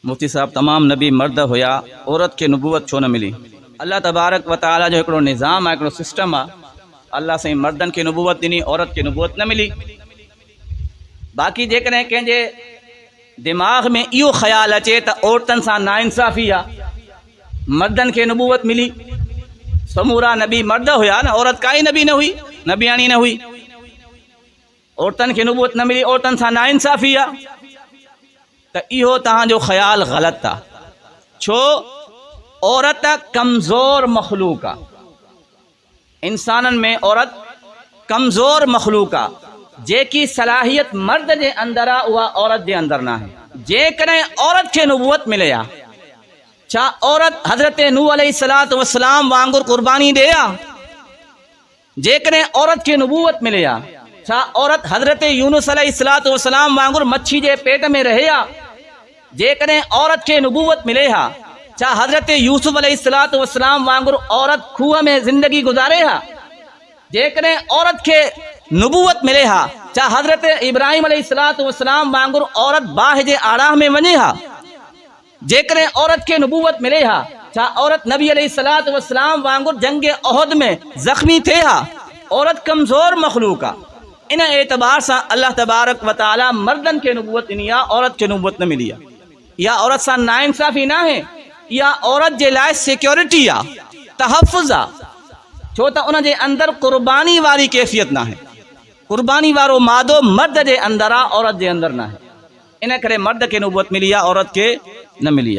مفتی صاحب تمام نبی مرد ہویا عورت کے نبوت چھو نہ ملی؟ اللہ تبارک و تعالی جو ایکڑو نظام ہے، ایکڑو سسٹم ہے، اللہ سے مردن کی نبوت دینی، عورت کی نبوت نہ ملی۔ باقی جے کریں کہ جے دماغ میں ایو خیال اچے تا عورتن سا ناانصافی ہے، مردن کے نبوت ملی، سمورا نبی مرد ہویا نا، عورت کائی نبی نہ ہوئی، نبیانی نہ ہوئی، عورتن کے نبوت نہ ملی، عورتن سا ناانصافی ہے، تو ایہو تہاں جو خیال غلط تھا۔ چھو عورت کمزور مخلوق ہے، انسانن میں عورت کمزور مخلوق ہے، جے کی صلاحیت مرد دے اندر ہے وہ عورت دے اندر نہ ہے۔ جے کریں عورت کے نبوت ملے یا چاہ عورت حضرت نوح علیہ السلام وانگر قربانی دے یا، جے کریں عورت کے نبوت ملے یا چاہ عورت حضرت یونس علیہ السلام وانگر مچھی جے پیٹ میں رہے یا، جے کریں عورت کے نبوت ملے ہا چاہ حضرت یوسف علیہ السلام وانگر عورت کھوہ میں زندگی گزارے ہا، جے کریں عورت کے نبوت ملے ہا چاہ حضرت ابراہیم علیہ السلام وانگر عورت باہ جے آڑاہ میں ونجے ہا، جے کریں عورت کے نبوت ملے ہا چاہ عورت نبی علیہ السلام وانگر جنگ احد میں زخمی تھے ہا۔ عورت کمزور مخلوق ہے، ان اعتبار سے اللہ تبارک و تعالی مردن کے نبوت انیا عورت کے نبوت نہ ملی، یا عورت سا ناانصافی نہ ہے، یا عورت جے لائے سیکیورٹی یا تحفظ ہے، چھوٹا انہاں جے اندر قربانی والی کیفیت نہ ہے، قربانی وارو مادو مرد جے اندر عورت جے اندر نہ ہے، انہیں کرے مرد کے نبوت ملی یا عورت کے نہ ملی۔